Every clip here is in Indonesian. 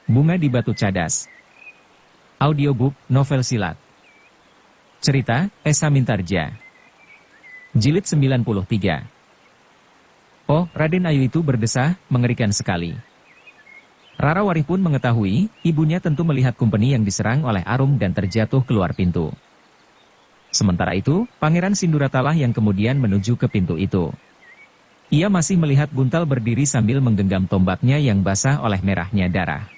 Bunga di Batu Cadas. Audiobook, novel silat. Cerita, Esa Mintarja. Jilid 93. Oh, Raden Ayu itu berdesah, mengerikan sekali. Rarawari pun mengetahui, ibunya tentu melihat Kumpeni yang diserang oleh Arum dan terjatuh keluar pintu. Sementara itu, Pangeran Sinduratalah yang kemudian menuju ke pintu itu. Ia masih melihat Buntal berdiri sambil menggenggam tombaknya yang basah oleh merahnya darah.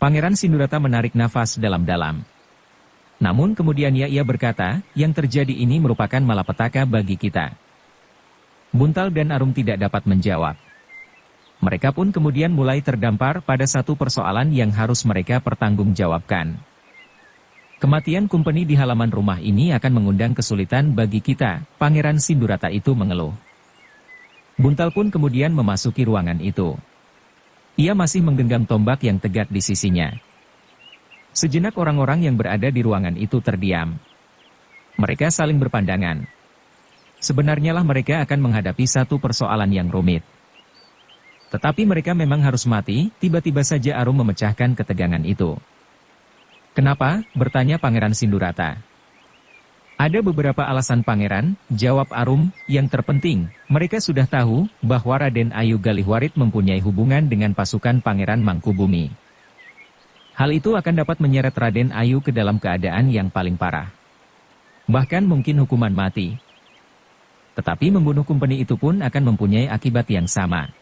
Pangeran Sindurata menarik nafas dalam-dalam. Namun kemudian ia berkata, yang terjadi ini merupakan malapetaka bagi kita. Buntal dan Arum tidak dapat menjawab. Mereka pun kemudian mulai terdampar pada satu persoalan yang harus mereka pertanggungjawabkan. Kematian Kumpeni di halaman rumah ini akan mengundang kesulitan bagi kita, Pangeran Sindurata itu mengeluh. Buntal pun kemudian memasuki ruangan itu. Ia masih menggenggam tombak yang tegak di sisinya. Sejenak orang-orang yang berada di ruangan itu terdiam. Mereka saling berpandangan. Sebenarnya lah mereka akan menghadapi satu persoalan yang rumit. Tetapi mereka memang harus mati, tiba-tiba saja Arum memecahkan ketegangan itu. Kenapa? Bertanya Pangeran Sindurata. Ada beberapa alasan Pangeran, jawab Arum, yang terpenting, mereka sudah tahu bahwa Raden Ayu Galihwarit mempunyai hubungan dengan pasukan Pangeran Mangkubumi. Hal itu akan dapat menyeret Raden Ayu ke dalam keadaan yang paling parah. Bahkan mungkin hukuman mati. Tetapi membunuh Kumpeni itu pun akan mempunyai akibat yang sama.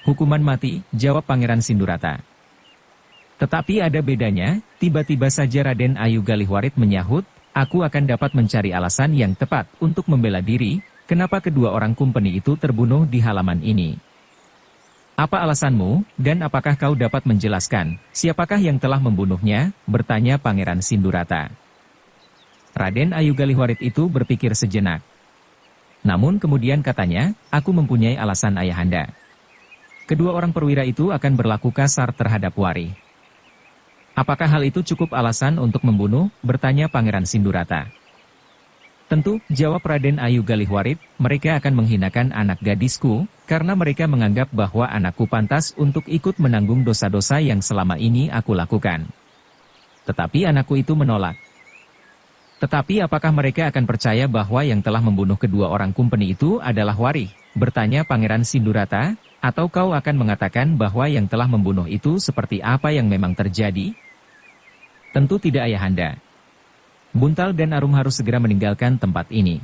Hukuman mati, jawab Pangeran Sindurata. Tetapi ada bedanya, tiba-tiba saja Raden Ayu Galihwarit menyahut, aku akan dapat mencari alasan yang tepat untuk membela diri, kenapa kedua orang Kumpeni itu terbunuh di halaman ini. Apa alasanmu, dan apakah kau dapat menjelaskan, siapakah yang telah membunuhnya, bertanya Pangeran Sindurata. Raden Ayu Galihwarit itu berpikir sejenak. Namun kemudian katanya, aku mempunyai alasan ayahanda. Kedua orang perwira itu akan berlaku kasar terhadap Wari. Apakah hal itu cukup alasan untuk membunuh? Bertanya Pangeran Sindurata. Tentu, jawab Raden Ayu Galihwarit, mereka akan menghinakan anak gadisku, karena mereka menganggap bahwa anakku pantas untuk ikut menanggung dosa-dosa yang selama ini aku lakukan. Tetapi anakku itu menolak. Tetapi apakah mereka akan percaya bahwa yang telah membunuh kedua orang Kumpeni itu adalah Wari? Bertanya Pangeran Sindurata, atau kau akan mengatakan bahwa yang telah membunuh itu seperti apa yang memang terjadi? Tentu tidak ayahanda. Buntal dan Arum harus segera meninggalkan tempat ini.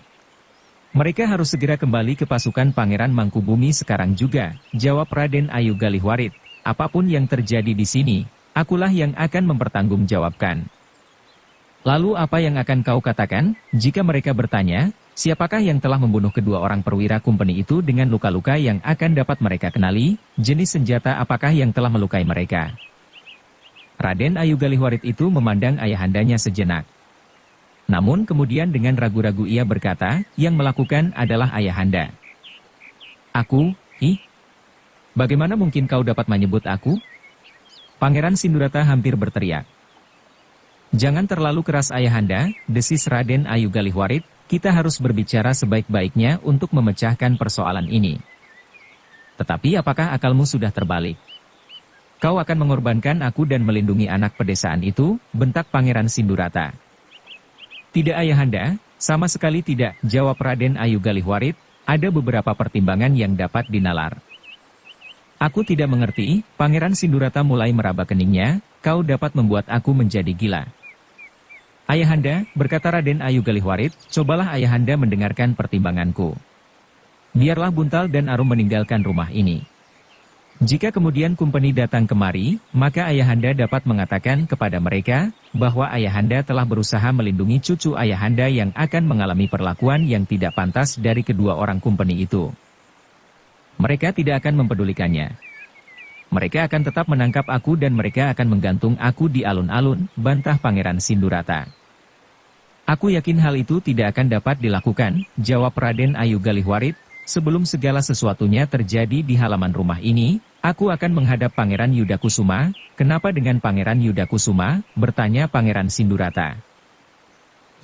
Mereka harus segera kembali ke pasukan Pangeran Mangkubumi sekarang juga, jawab Raden Ayu Galihwarit. Apapun yang terjadi di sini, akulah yang akan mempertanggungjawabkan. Lalu apa yang akan kau katakan, jika mereka bertanya, siapakah yang telah membunuh kedua orang perwira Kumpeni itu dengan luka-luka yang akan dapat mereka kenali, jenis senjata apakah yang telah melukai mereka? Raden Ayu Galihwarit itu memandang ayahandanya sejenak. Namun kemudian dengan ragu-ragu ia berkata, yang melakukan adalah ayahanda. Aku? Bagaimana mungkin kau dapat menyebut aku? Pangeran Sindurata hampir berteriak. Jangan terlalu keras ayahanda, desis Raden Ayu Galihwarit, kita harus berbicara sebaik-baiknya untuk memecahkan persoalan ini. Tetapi apakah akalmu sudah terbalik? Kau akan mengorbankan aku dan melindungi anak pedesaan itu, bentak Pangeran Sindurata. Tidak ayahanda, sama sekali tidak, jawab Raden Ayu Galihwarit, ada beberapa pertimbangan yang dapat dinalar. Aku tidak mengerti, Pangeran Sindurata mulai meraba keningnya, kau dapat membuat aku menjadi gila. Ayahanda, berkata Raden Ayu Galihwarit, cobalah ayahanda mendengarkan pertimbanganku. Biarlah Buntal dan Arum meninggalkan rumah ini. Jika kemudian Kumpeni datang kemari, maka ayahanda dapat mengatakan kepada mereka, bahwa ayahanda telah berusaha melindungi cucu ayahanda yang akan mengalami perlakuan yang tidak pantas dari kedua orang Kumpeni itu. Mereka tidak akan mempedulikannya. Mereka akan tetap menangkap aku dan mereka akan menggantung aku di alun-alun, bantah Pangeran Sindurata. Aku yakin hal itu tidak akan dapat dilakukan, jawab Raden Ayu Galihwarit, sebelum segala sesuatunya terjadi di halaman rumah ini, aku akan menghadap Pangeran Yudakusuma. Kenapa dengan Pangeran Yudakusuma? Bertanya Pangeran Sindurata.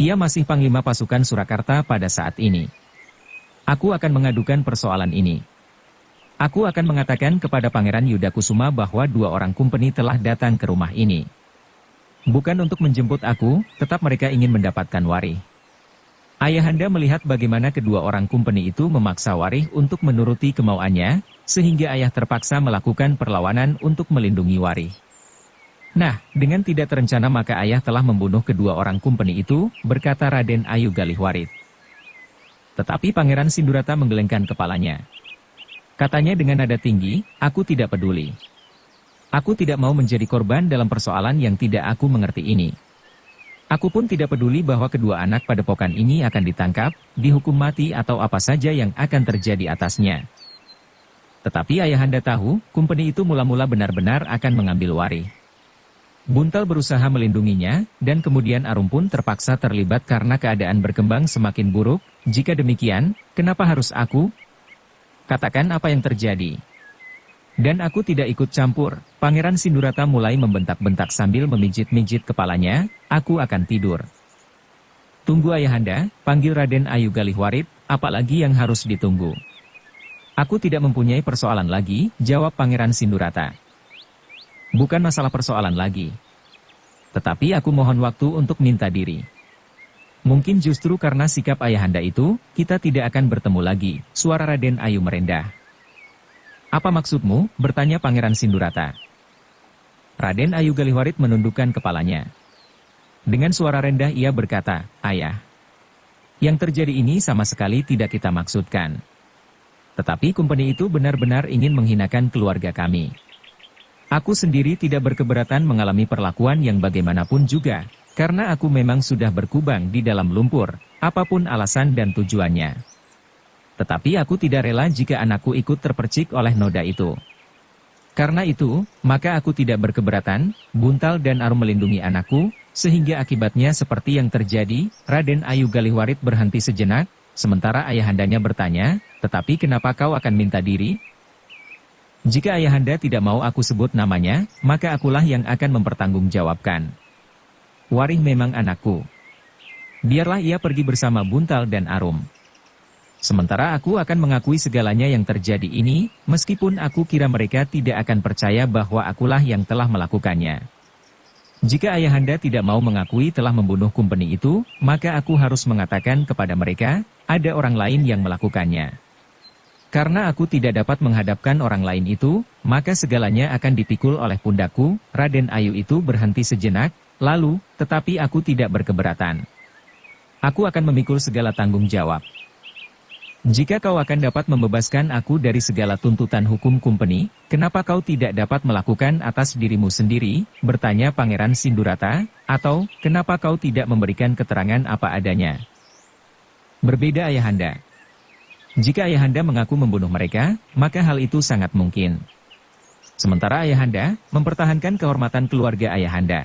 Ia masih Panglima Pasukan Surakarta pada saat ini. Aku akan mengadukan persoalan ini. Aku akan mengatakan kepada Pangeran Yudakusuma bahwa 2 orang kumpeni telah datang ke rumah ini. Bukan untuk menjemput aku, tetap mereka ingin mendapatkan Warih. Ayahanda melihat bagaimana kedua orang kumpeni itu memaksa Warih untuk menuruti kemauannya, sehingga ayah terpaksa melakukan perlawanan untuk melindungi Warih. Nah, dengan tidak terencana maka ayah telah membunuh kedua orang kumpeni itu, berkata Raden Ayu Galihwarit. Tetapi Pangeran Sindurata menggelengkan kepalanya. Katanya dengan nada tinggi, aku tidak peduli. Aku tidak mau menjadi korban dalam persoalan yang tidak aku mengerti ini. Aku pun tidak peduli bahwa kedua anak padepokan ini akan ditangkap, dihukum mati atau apa saja yang akan terjadi atasnya. Tetapi ayahanda tahu, kumpeni itu mula-mula benar-benar akan mengambil Warih. Buntal berusaha melindunginya, dan kemudian Arum pun terpaksa terlibat karena keadaan berkembang semakin buruk. Jika demikian, kenapa harus aku? Katakan apa yang terjadi. Dan aku tidak ikut campur. Pangeran Sindurata mulai membentak-bentak sambil memijit-mijit kepalanya, aku akan tidur. Tunggu ayahanda, panggil Raden Ayu Galihwarit, apalagi yang harus ditunggu. Aku tidak mempunyai persoalan lagi, jawab Pangeran Sindurata. Bukan masalah persoalan lagi. Tetapi aku mohon waktu untuk minta diri. Mungkin justru karena sikap ayahanda itu, kita tidak akan bertemu lagi, suara Raden Ayu merendah. Apa maksudmu? Bertanya Pangeran Sindurata. Raden Ayu Galihwarit menundukkan kepalanya. Dengan suara rendah ia berkata, ayah. Yang terjadi ini sama sekali tidak kita maksudkan. Tetapi kumpeni itu benar-benar ingin menghinakan keluarga kami. Aku sendiri tidak berkeberatan mengalami perlakuan yang bagaimanapun juga. Karena aku memang sudah berkubang di dalam lumpur, apapun alasan dan tujuannya. Tetapi aku tidak rela jika anakku ikut terpercik oleh noda itu. Karena itu, maka aku tidak berkeberatan, Buntal dan Arum melindungi anakku, sehingga akibatnya seperti yang terjadi. Raden Ayu Galihwarit berhenti sejenak, sementara ayahandanya bertanya, tetapi kenapa kau akan minta diri? Jika ayahanda tidak mau aku sebut namanya, maka akulah yang akan mempertanggungjawabkan. Warih memang anakku. Biarlah ia pergi bersama Buntal dan Arum. Sementara aku akan mengakui segalanya yang terjadi ini, meskipun aku kira mereka tidak akan percaya bahwa akulah yang telah melakukannya. Jika ayahanda tidak mau mengakui telah membunuh kumpeni itu, maka aku harus mengatakan kepada mereka, ada orang lain yang melakukannya. Karena aku tidak dapat menghadapkan orang lain itu, maka segalanya akan dipikul oleh pundakku. Raden Ayu itu berhenti sejenak, lalu, tetapi aku tidak berkeberatan. Aku akan memikul segala tanggung jawab. Jika kau akan dapat membebaskan aku dari segala tuntutan hukum kumpeni, kenapa kau tidak dapat melakukan atas dirimu sendiri? Bertanya Pangeran Sindurata, atau, kenapa kau tidak memberikan keterangan apa adanya? Berbeda ayahanda. Jika ayahanda mengaku membunuh mereka, maka hal itu sangat mungkin. Sementara ayahanda, mempertahankan kehormatan keluarga ayahanda.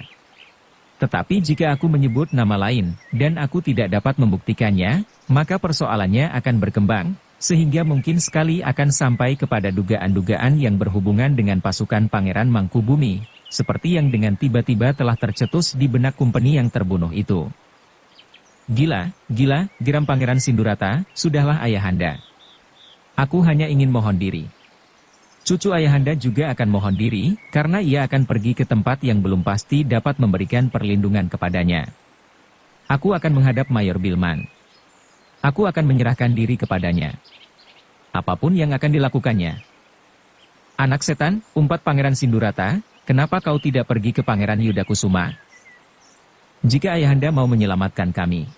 Tetapi jika aku menyebut nama lain, dan aku tidak dapat membuktikannya, maka persoalannya akan berkembang, sehingga mungkin sekali akan sampai kepada dugaan-dugaan yang berhubungan dengan pasukan Pangeran Mangkubumi, seperti yang dengan tiba-tiba telah tercetus di benak kumpeni yang terbunuh itu. Gila, geram Pangeran Sindurata, sudahlah ayahanda. Aku hanya ingin mohon diri. Cucu ayahanda juga akan mohon diri, karena ia akan pergi ke tempat yang belum pasti dapat memberikan perlindungan kepadanya. Aku akan menghadap Mayor Bilman. Aku akan menyerahkan diri kepadanya. Apapun yang akan dilakukannya. Anak setan, umpat Pangeran Sindurata, kenapa kau tidak pergi ke Pangeran Yudakusuma? Jika ayahanda mau menyelamatkan kami.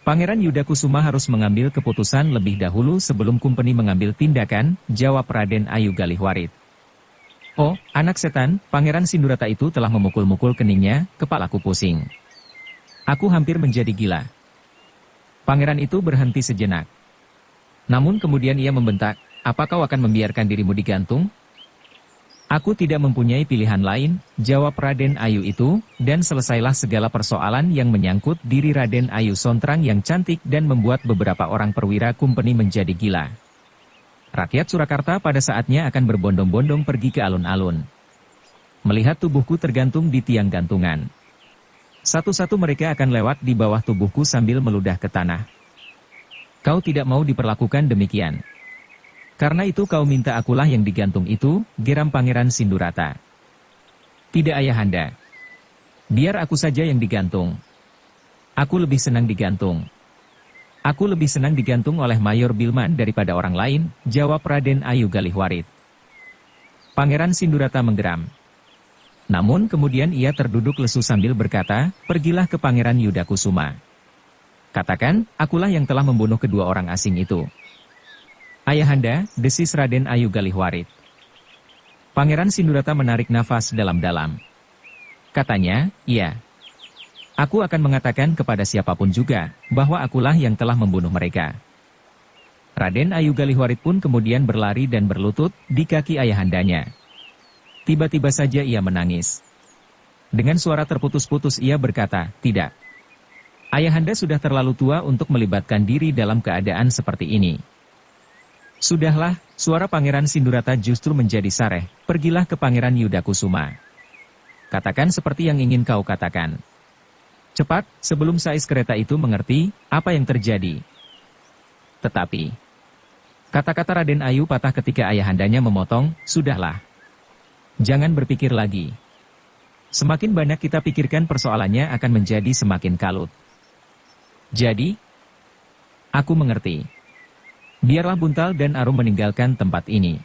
Pangeran Yudakusuma harus mengambil keputusan lebih dahulu sebelum kumpeni mengambil tindakan, jawab Raden Ayu Galihwarit. Oh, anak setan, Pangeran Sindurata itu telah memukul-mukul keningnya, kepalaku pusing. Aku hampir menjadi gila. Pangeran itu berhenti sejenak. Namun kemudian ia membentak, apa kau akan membiarkan dirimu digantung? Aku tidak mempunyai pilihan lain, jawab Raden Ayu itu, dan selesailah segala persoalan yang menyangkut diri Raden Ayu Sontrang yang cantik dan membuat beberapa orang perwira kumpeni menjadi gila. Rakyat Surakarta pada saatnya akan berbondong-bondong pergi ke alun-alun. Melihat tubuhku tergantung di tiang gantungan. Satu-satu mereka akan lewat di bawah tubuhku sambil meludah ke tanah. Kau tidak mau diperlakukan demikian. Karena itu kau minta akulah yang digantung itu, geram Pangeran Sindurata. Tidak ayahanda. Biar aku saja yang digantung. Aku lebih senang digantung. Aku lebih senang digantung oleh Mayor Bilman daripada orang lain, jawab Raden Ayu Galihwarit. Pangeran Sindurata menggeram. Namun kemudian ia terduduk lesu sambil berkata, pergilah ke Pangeran Yudakusuma. Katakan, akulah yang telah membunuh kedua orang asing itu. Ayahanda, desis Raden Ayu Galihwarit. Pangeran Sindurata menarik nafas dalam-dalam. Katanya, iya. Aku akan mengatakan kepada siapapun juga, bahwa akulah yang telah membunuh mereka. Raden Ayu Galihwarit pun kemudian berlari dan berlutut di kaki ayahandanya. Tiba-tiba saja ia menangis. Dengan suara terputus-putus ia berkata, tidak. Ayahanda sudah terlalu tua untuk melibatkan diri dalam keadaan seperti ini. Sudahlah, suara Pangeran Sindurata justru menjadi sareh, pergilah ke Pangeran Yudakusuma. Katakan seperti yang ingin kau katakan. Cepat, sebelum sais kereta itu mengerti, apa yang terjadi. Tetapi, kata-kata Raden Ayu patah ketika ayahandanya memotong, sudahlah. Jangan berpikir lagi. Semakin banyak kita pikirkan persoalannya akan menjadi semakin kalut. Jadi, aku mengerti. Biarlah Buntal dan Arum meninggalkan tempat ini.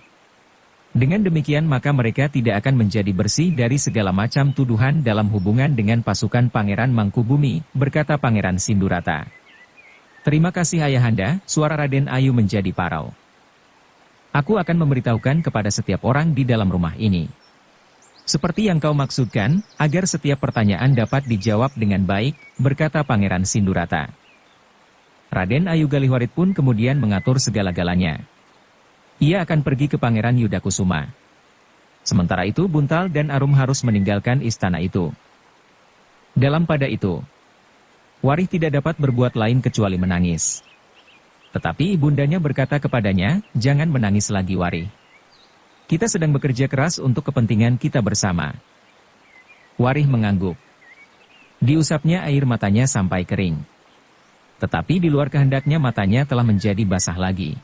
Dengan demikian maka mereka tidak akan menjadi bersih dari segala macam tuduhan dalam hubungan dengan pasukan Pangeran Mangkubumi, berkata Pangeran Sindurata. Terima kasih ayahanda, suara Raden Ayu menjadi parau. Aku akan memberitahukan kepada setiap orang di dalam rumah ini. Seperti yang kau maksudkan, agar setiap pertanyaan dapat dijawab dengan baik, berkata Pangeran Sindurata. Raden Ayu Galihwarit pun kemudian mengatur segala-galanya. Ia akan pergi ke Pangeran Yudakusuma. Sementara itu Buntal dan Arum harus meninggalkan istana itu. Dalam pada itu, Warih tidak dapat berbuat lain kecuali menangis. Tetapi ibundanya berkata kepadanya, jangan menangis lagi Warih. Kita sedang bekerja keras untuk kepentingan kita bersama. Warih mengangguk. Diusapnya air matanya sampai kering. Tetapi di luar kehendaknya matanya telah menjadi basah lagi.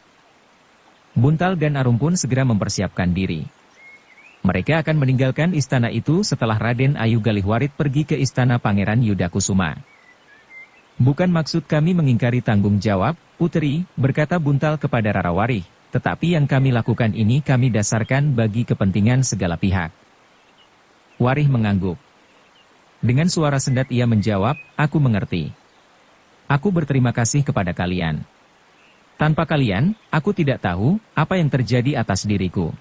Buntal dan Arum pun segera mempersiapkan diri. Mereka akan meninggalkan istana itu setelah Raden Ayu Galihwarit pergi ke istana Pangeran Yudakusuma. Bukan maksud kami mengingkari tanggung jawab, Putri, berkata Buntal kepada Rara Warih, tetapi yang kami lakukan ini kami dasarkan bagi kepentingan segala pihak. Warih mengangguk. Dengan suara sendat ia menjawab, aku mengerti. Aku berterima kasih kepada kalian. Tanpa kalian, aku tidak tahu apa yang terjadi atas diriku.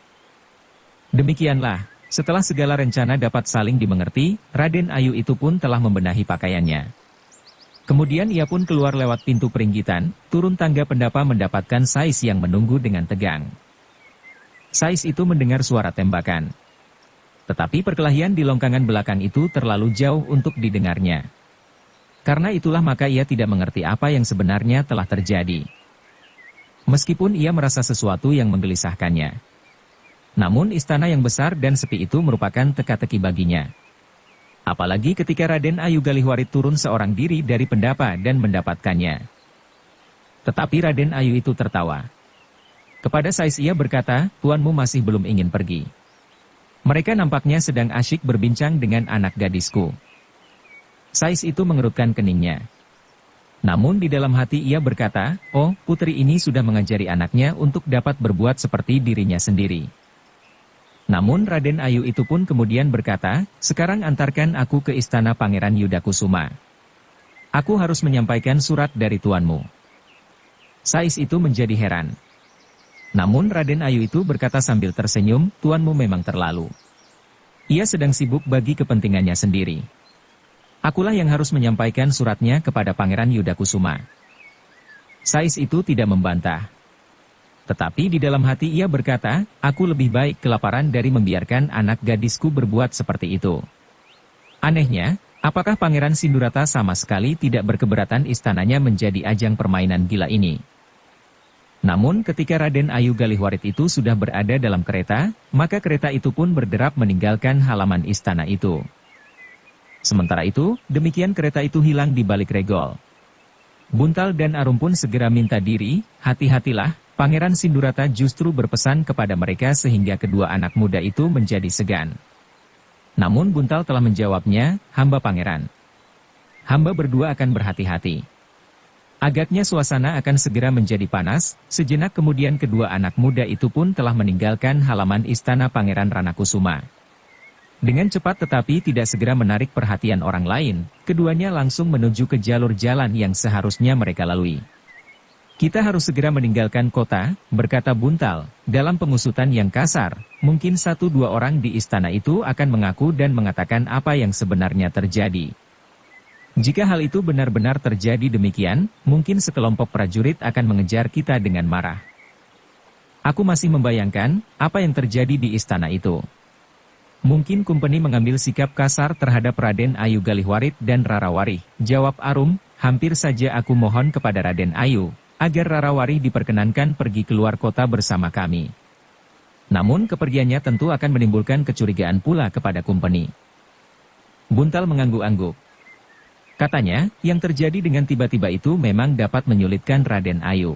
Demikianlah, setelah segala rencana dapat saling dimengerti, Raden Ayu itu pun telah membenahi pakaiannya. Kemudian ia pun keluar lewat pintu peringgitan, turun tangga pendapa mendapatkan Sais yang menunggu dengan tegang. Sais itu mendengar suara tembakan. Tetapi perkelahian di longkangan belakang itu terlalu jauh untuk didengarnya. Karena itulah maka ia tidak mengerti apa yang sebenarnya telah terjadi. Meskipun ia merasa sesuatu yang menggelisahkannya. Namun istana yang besar dan sepi itu merupakan teka-teki baginya. Apalagi ketika Raden Ayu Galihwarit turun seorang diri dari pendapa dan mendapatkannya. Tetapi Raden Ayu itu tertawa. Kepada Sais ia berkata, tuanmu masih belum ingin pergi. Mereka nampaknya sedang asyik berbincang dengan anak gadisku. Sais itu mengerutkan keningnya. Namun di dalam hati ia berkata, oh, putri ini sudah mengajari anaknya untuk dapat berbuat seperti dirinya sendiri. Namun Raden Ayu itu pun kemudian berkata, sekarang antarkan aku ke istana Pangeran Yudakusuma. Aku harus menyampaikan surat dari tuanmu. Sais itu menjadi heran. Namun Raden Ayu itu berkata sambil tersenyum, tuanmu memang terlalu. Ia sedang sibuk bagi kepentingannya sendiri. Akulah yang harus menyampaikan suratnya kepada Pangeran Yudakusuma. Sais itu tidak membantah. Tetapi di dalam hati ia berkata, aku lebih baik kelaparan dari membiarkan anak gadisku berbuat seperti itu. Anehnya, apakah Pangeran Sindurata sama sekali tidak berkeberatan istananya menjadi ajang permainan gila ini? Namun ketika Raden Ayu Galihwarit itu sudah berada dalam kereta, maka kereta itu pun berderap meninggalkan halaman istana itu. Sementara itu, demikian kereta itu hilang di balik regol. Buntal dan Arum pun segera minta diri, hati-hatilah, Pangeran Sindurata justru berpesan kepada mereka sehingga kedua anak muda itu menjadi segan. Namun Buntal telah menjawabnya, hamba pangeran. Hamba berdua akan berhati-hati. Agaknya suasana akan segera menjadi panas, sejenak kemudian kedua anak muda itu pun telah meninggalkan halaman istana Pangeran Ranakusuma. Dengan cepat tetapi tidak segera menarik perhatian orang lain, keduanya langsung menuju ke jalur jalan yang seharusnya mereka lalui. Kita harus segera meninggalkan kota, berkata Buntal, dalam pengusutan yang kasar, mungkin 1-2 orang di istana itu akan mengaku dan mengatakan apa yang sebenarnya terjadi. Jika hal itu benar-benar terjadi demikian, mungkin sekelompok prajurit akan mengejar kita dengan marah. Aku masih membayangkan apa yang terjadi di istana itu. Mungkin Kumpeni mengambil sikap kasar terhadap Raden Ayu Galihwarit dan Rarawari, jawab Arum, hampir saja aku mohon kepada Raden Ayu, agar Rarawari diperkenankan pergi keluar kota bersama kami. Namun kepergiannya tentu akan menimbulkan kecurigaan pula kepada Kumpeni. Buntal mengangguk-angguk. Katanya, yang terjadi dengan tiba-tiba itu memang dapat menyulitkan Raden Ayu.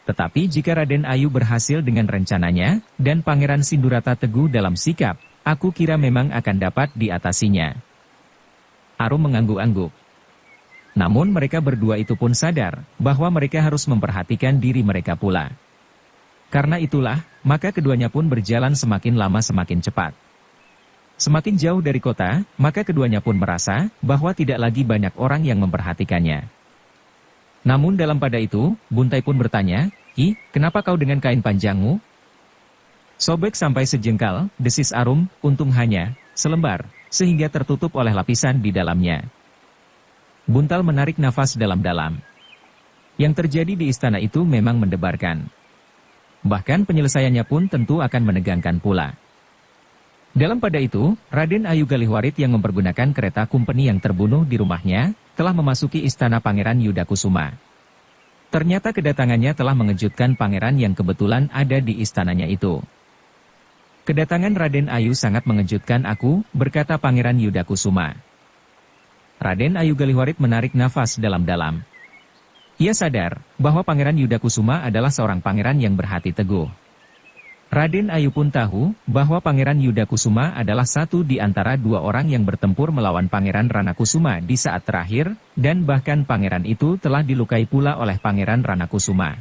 Tetapi jika Raden Ayu berhasil dengan rencananya, dan Pangeran Sindurata teguh dalam sikap, aku kira memang akan dapat diatasinya. Arum mengangguk-angguk. Namun mereka berdua itu pun sadar, bahwa mereka harus memperhatikan diri mereka pula. Karena itulah, maka keduanya pun berjalan semakin lama semakin cepat. Semakin jauh dari kota, maka keduanya pun merasa, bahwa tidak lagi banyak orang yang memperhatikannya. Namun dalam pada itu, Buntai pun bertanya, kenapa kau dengan kain panjangmu? Sobek sampai sejengkal, desis Arum, untung hanya selembar, sehingga tertutup oleh lapisan di dalamnya. Buntal menarik nafas dalam-dalam. Yang terjadi di istana itu memang mendebarkan. Bahkan penyelesaiannya pun tentu akan menegangkan pula. Dalam pada itu, Raden Ayu Galihwarit yang mempergunakan kereta Kumpeni yang terbunuh di rumahnya, telah memasuki istana Pangeran Yudakusuma. Ternyata kedatangannya telah mengejutkan pangeran yang kebetulan ada di istananya itu. Kedatangan Raden Ayu sangat mengejutkan aku, berkata Pangeran Yudakusuma. Raden Ayu Galihwarit menarik nafas dalam-dalam. Ia sadar, bahwa Pangeran Yudakusuma adalah seorang pangeran yang berhati teguh. Raden Ayu pun tahu, bahwa Pangeran Yudakusuma adalah satu di antara 2 orang yang bertempur melawan Pangeran Ranakusuma di saat terakhir, dan bahkan pangeran itu telah dilukai pula oleh Pangeran Ranakusuma.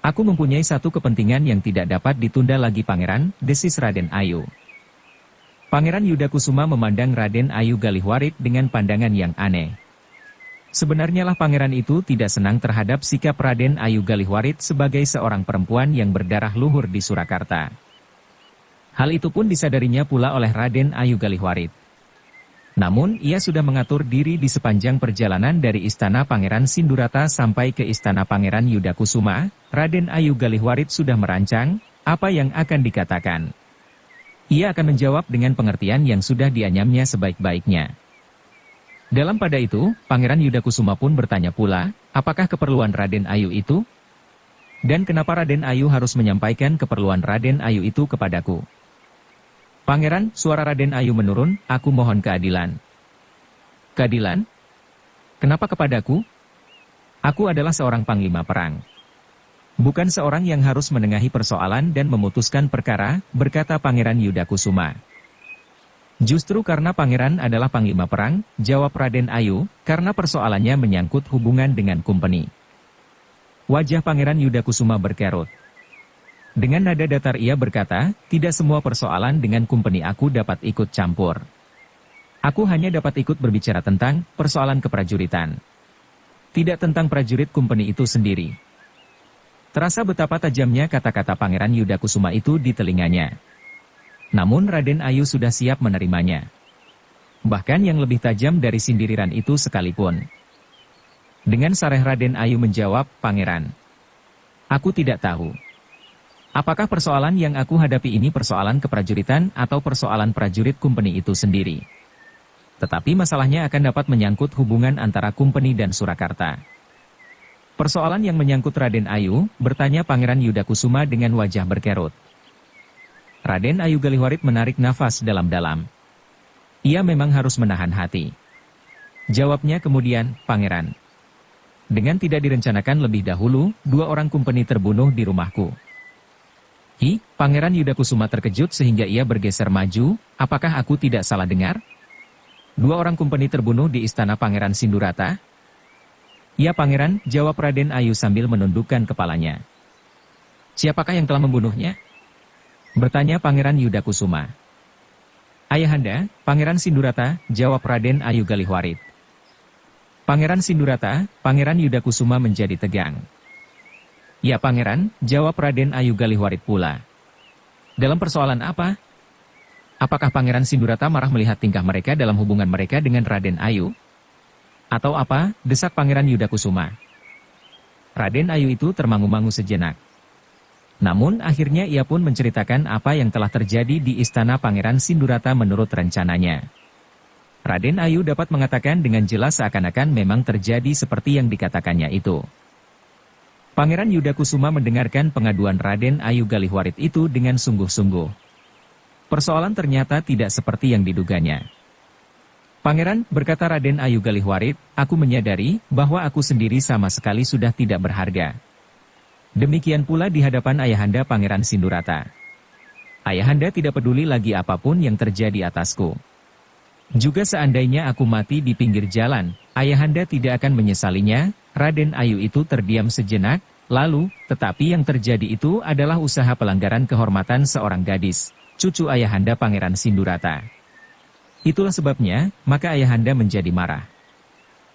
Aku mempunyai satu kepentingan yang tidak dapat ditunda lagi pangeran, desis Raden Ayu. Pangeran Yudakusuma memandang Raden Ayu Galihwarit dengan pandangan yang aneh. Sebenarnya lah pangeran itu tidak senang terhadap sikap Raden Ayu Galihwarit sebagai seorang perempuan yang berdarah luhur di Surakarta. Hal itu pun disadarinya pula oleh Raden Ayu Galihwarit. Namun ia sudah mengatur diri di sepanjang perjalanan dari istana Pangeran Sindurata sampai ke istana Pangeran Yudakusuma. Raden Ayu Galihwarit sudah merancang apa yang akan dikatakan. Ia akan menjawab dengan pengertian yang sudah dianyamnya sebaik-baiknya. Dalam pada itu, Pangeran Yudakusuma pun bertanya pula, apakah keperluan Raden Ayu itu? Dan kenapa Raden Ayu harus menyampaikan keperluan Raden Ayu itu kepadaku? Pangeran, suara Raden Ayu menurun, aku mohon keadilan. Keadilan? Kenapa kepadaku? Aku adalah seorang panglima perang. Bukan seorang yang harus menengahi persoalan dan memutuskan perkara, berkata Pangeran Yudakusuma. Justru karena pangeran adalah panglima perang, jawab Raden Ayu, karena persoalannya menyangkut hubungan dengan Kumpeni. Wajah Pangeran Yudakusuma berkerut. Dengan nada datar ia berkata, tidak semua persoalan dengan Kumpeni aku dapat ikut campur. Aku hanya dapat ikut berbicara tentang persoalan keprajuritan. Tidak tentang prajurit Kumpeni itu sendiri. Terasa betapa tajamnya kata-kata Pangeran Yudakusuma itu di telinganya. Namun Raden Ayu sudah siap menerimanya. Bahkan yang lebih tajam dari sindiran itu sekalipun. Dengan sareh Raden Ayu menjawab, Pangeran. Aku tidak tahu. Apakah persoalan yang aku hadapi ini persoalan keprajuritan atau persoalan prajurit Kumpeni itu sendiri? Tetapi masalahnya akan dapat menyangkut hubungan antara Kumpeni dan Surakarta. Persoalan yang menyangkut Raden Ayu, bertanya Pangeran Yudakusuma dengan wajah berkerut. Raden Ayu Galihwarit menarik nafas dalam-dalam. Ia memang harus menahan hati. Jawabnya kemudian, Pangeran. Dengan tidak direncanakan lebih dahulu, 2 orang kumpeni terbunuh di rumahku. Pangeran Yudakusuma terkejut sehingga ia bergeser maju, apakah aku tidak salah dengar? 2 orang kumpeni terbunuh di istana Pangeran Sindurata? Ya Pangeran, jawab Raden Ayu sambil menundukkan kepalanya. Siapakah yang telah membunuhnya? Bertanya Pangeran Yudakusuma. Ayahanda, Pangeran Sindurata, jawab Raden Ayu Galihwarit. Pangeran Sindurata, Pangeran Yudakusuma menjadi tegang. Ya Pangeran, jawab Raden Ayu Galihwarit pula. Dalam persoalan apa? Apakah Pangeran Sindurata marah melihat tingkah mereka dalam hubungan mereka dengan Raden Ayu? Atau apa? Desak Pangeran Yudakusuma. Raden Ayu itu termangu-mangu sejenak. Namun akhirnya ia pun menceritakan apa yang telah terjadi di istana Pangeran Sindurata menurut rencananya. Raden Ayu dapat mengatakan dengan jelas seakan-akan memang terjadi seperti yang dikatakannya itu. Pangeran Yudakusuma mendengarkan pengaduan Raden Ayu Galihwarit itu dengan sungguh-sungguh. Persoalan ternyata tidak seperti yang diduganya. Pangeran, berkata Raden Ayu Galihwarit, aku menyadari bahwa aku sendiri sama sekali sudah tidak berharga. Demikian pula di hadapan Ayahanda Pangeran Sindurata. Ayahanda tidak peduli lagi apapun yang terjadi atasku. Juga seandainya aku mati di pinggir jalan, Ayahanda tidak akan menyesalinya. Raden Ayu itu terdiam sejenak, lalu, tetapi yang terjadi itu adalah usaha pelanggaran kehormatan seorang gadis, cucu Ayahanda Pangeran Sindurata. Itulah sebabnya, maka Ayahanda menjadi marah.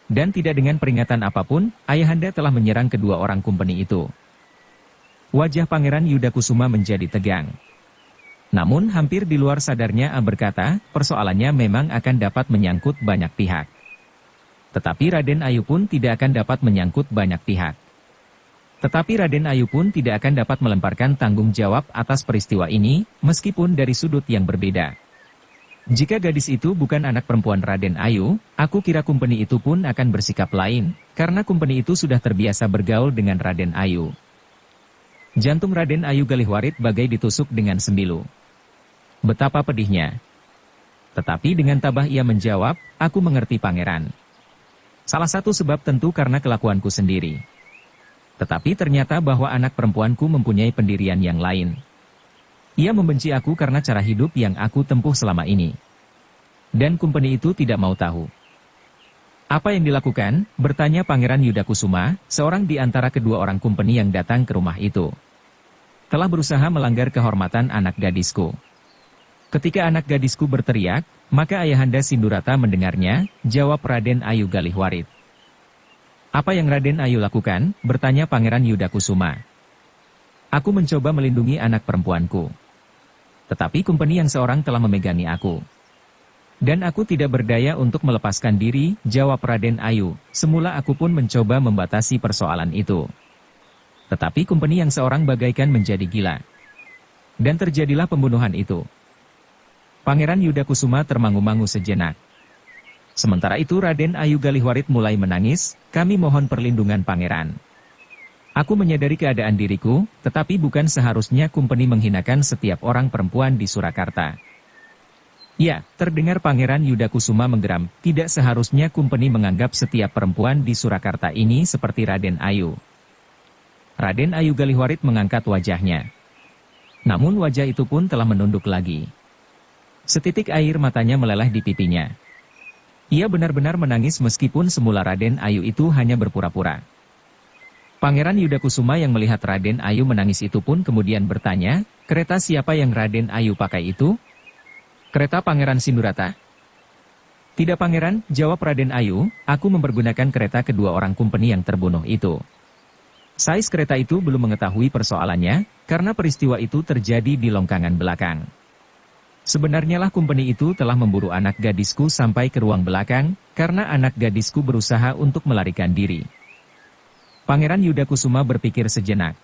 Dan tidak dengan peringatan apapun, Ayahanda telah menyerang kedua orang kumpeni itu. Wajah Pangeran Yudakusuma menjadi tegang. Namun hampir di luar sadarnya berkata, persoalannya memang akan dapat menyangkut banyak pihak. Tetapi Raden Ayu pun tidak akan dapat menyangkut banyak pihak. Tetapi Raden Ayu pun tidak akan dapat melemparkan tanggung jawab atas peristiwa ini, meskipun dari sudut yang berbeda. Jika gadis itu bukan anak perempuan Raden Ayu, aku kira kumpeni itu pun akan bersikap lain, karena kumpeni itu sudah terbiasa bergaul dengan Raden Ayu. Jantung Raden Ayu Galihwarit bagai ditusuk dengan sembilu. Betapa pedihnya. Tetapi dengan tabah ia menjawab, aku mengerti Pangeran. Salah satu sebab tentu karena kelakuanku sendiri. Tetapi ternyata bahwa anak perempuanku mempunyai pendirian yang lain. Ia membenci aku karena cara hidup yang aku tempuh selama ini. Dan kumpeni itu tidak mau tahu. Apa yang dilakukan? Bertanya Pangeran Yudakusuma, seorang di antara kedua orang kumpeni yang datang ke rumah itu. Telah berusaha melanggar kehormatan anak gadisku. Ketika anak gadisku berteriak, maka Ayahanda Sindurata mendengarnya, jawab Raden Ayu Galihwarit. Apa yang Raden Ayu lakukan? Bertanya Pangeran Yudakusuma. Aku mencoba melindungi anak perempuanku. Tetapi kumpeni yang seorang telah memegangi aku. Dan aku tidak berdaya untuk melepaskan diri, jawab Raden Ayu. Semula aku pun mencoba membatasi persoalan itu. Tetapi kumpeni yang seorang bagaikan menjadi gila. Dan terjadilah pembunuhan itu. Pangeran Yudakusuma termangu-mangu sejenak. Sementara itu Raden Ayu Galihwarit mulai menangis, kami mohon perlindungan Pangeran. Aku menyadari keadaan diriku, tetapi bukan seharusnya kumpeni menghinakan setiap orang perempuan di Surakarta. Ya, terdengar Pangeran Yudakusuma menggeram, tidak seharusnya kumpeni menganggap setiap perempuan di Surakarta ini seperti Raden Ayu. Raden Ayu Galihwarit mengangkat wajahnya. Namun wajah itu pun telah menunduk lagi. Setitik air matanya meleleh di pipinya. Ia benar-benar menangis meskipun semula Raden Ayu itu hanya berpura-pura. Pangeran Yudakusuma yang melihat Raden Ayu menangis itu pun kemudian bertanya, kereta siapa yang Raden Ayu pakai itu? Kereta Pangeran Sindurata? Tidak Pangeran, jawab Raden Ayu, aku mempergunakan kereta kedua orang kumpeni yang terbunuh itu. Sais kereta itu belum mengetahui persoalannya, karena peristiwa itu terjadi di longkangan belakang. Sebenarnya lah kumpeni itu telah memburu anak gadisku sampai ke ruang belakang, karena anak gadisku berusaha untuk melarikan diri. Pangeran Yudakusuma berpikir sejenak.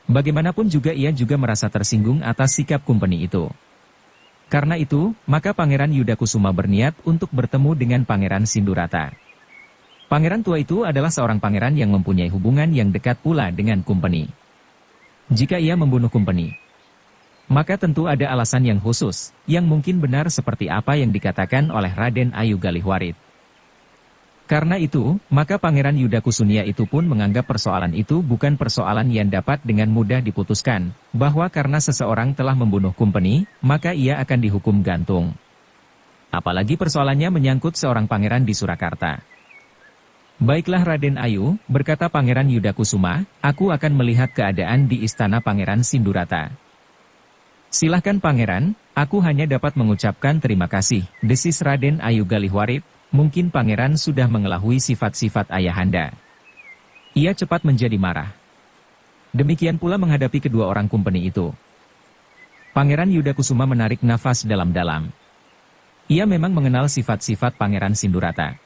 Bagaimanapun juga ia juga merasa tersinggung atas sikap kumpeni itu. Karena itu, maka Pangeran Yudakusuma berniat untuk bertemu dengan Pangeran Sindurata. Pangeran tua itu adalah seorang pangeran yang mempunyai hubungan yang dekat pula dengan kumpeni. Jika ia membunuh kumpeni, maka tentu ada alasan yang khusus, yang mungkin benar seperti apa yang dikatakan oleh Raden Ayu Galihwarit. Karena itu, maka Pangeran Yuda Kusunia itu pun menganggap persoalan itu bukan persoalan yang dapat dengan mudah diputuskan, bahwa karena seseorang telah membunuh Kumpeni, maka ia akan dihukum gantung. Apalagi persoalannya menyangkut seorang pangeran di Surakarta. Baiklah Raden Ayu, berkata Pangeran Yuda Kusuma, aku akan melihat keadaan di istana Pangeran Sindurata. Silahkan Pangeran, aku hanya dapat mengucapkan terima kasih, desis Raden Ayu Galihwarit. Mungkin Pangeran sudah mengetahui sifat-sifat ayahanda. Ia cepat menjadi marah. Demikian pula menghadapi kedua orang Kumpeni itu. Pangeran Yuda Kusuma menarik nafas dalam-dalam. Ia memang mengenal sifat-sifat Pangeran Sindurata.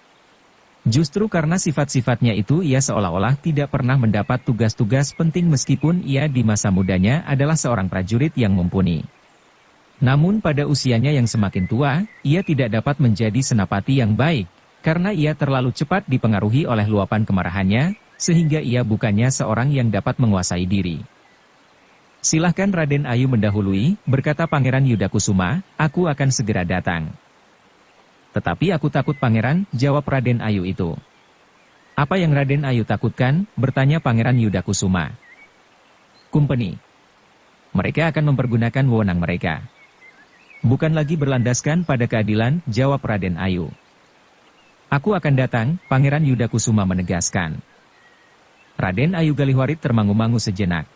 Justru karena sifat-sifatnya itu ia seolah-olah tidak pernah mendapat tugas-tugas penting meskipun ia di masa mudanya adalah seorang prajurit yang mumpuni. Namun pada usianya yang semakin tua, ia tidak dapat menjadi senapati yang baik, karena ia terlalu cepat dipengaruhi oleh luapan kemarahannya, sehingga ia bukannya seorang yang dapat menguasai diri. Silahkan Raden Ayu mendahului, berkata Pangeran Yuda Kusuma, aku akan segera datang. Tetapi aku takut Pangeran, jawab Raden Ayu itu. Apa yang Raden Ayu takutkan, bertanya Pangeran Yuda Kusuma. Kumpeni. Mereka akan mempergunakan wewenang mereka. Bukan lagi berlandaskan pada keadilan, jawab Raden Ayu. Aku akan datang, Pangeran Yuda Kusuma menegaskan. Raden Ayu Galihwarit termangu-mangu sejenak.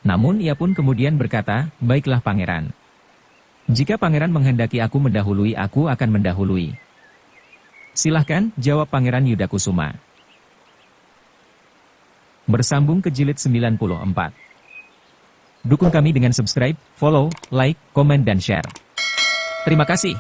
Namun ia pun kemudian berkata, baiklah Pangeran. Jika Pangeran menghendaki aku mendahului, aku akan mendahului. Silahkan, jawab Pangeran Yuda Kusuma. Bersambung ke jilid 94. Dukung kami dengan subscribe, follow, like, komen dan share. Terima kasih.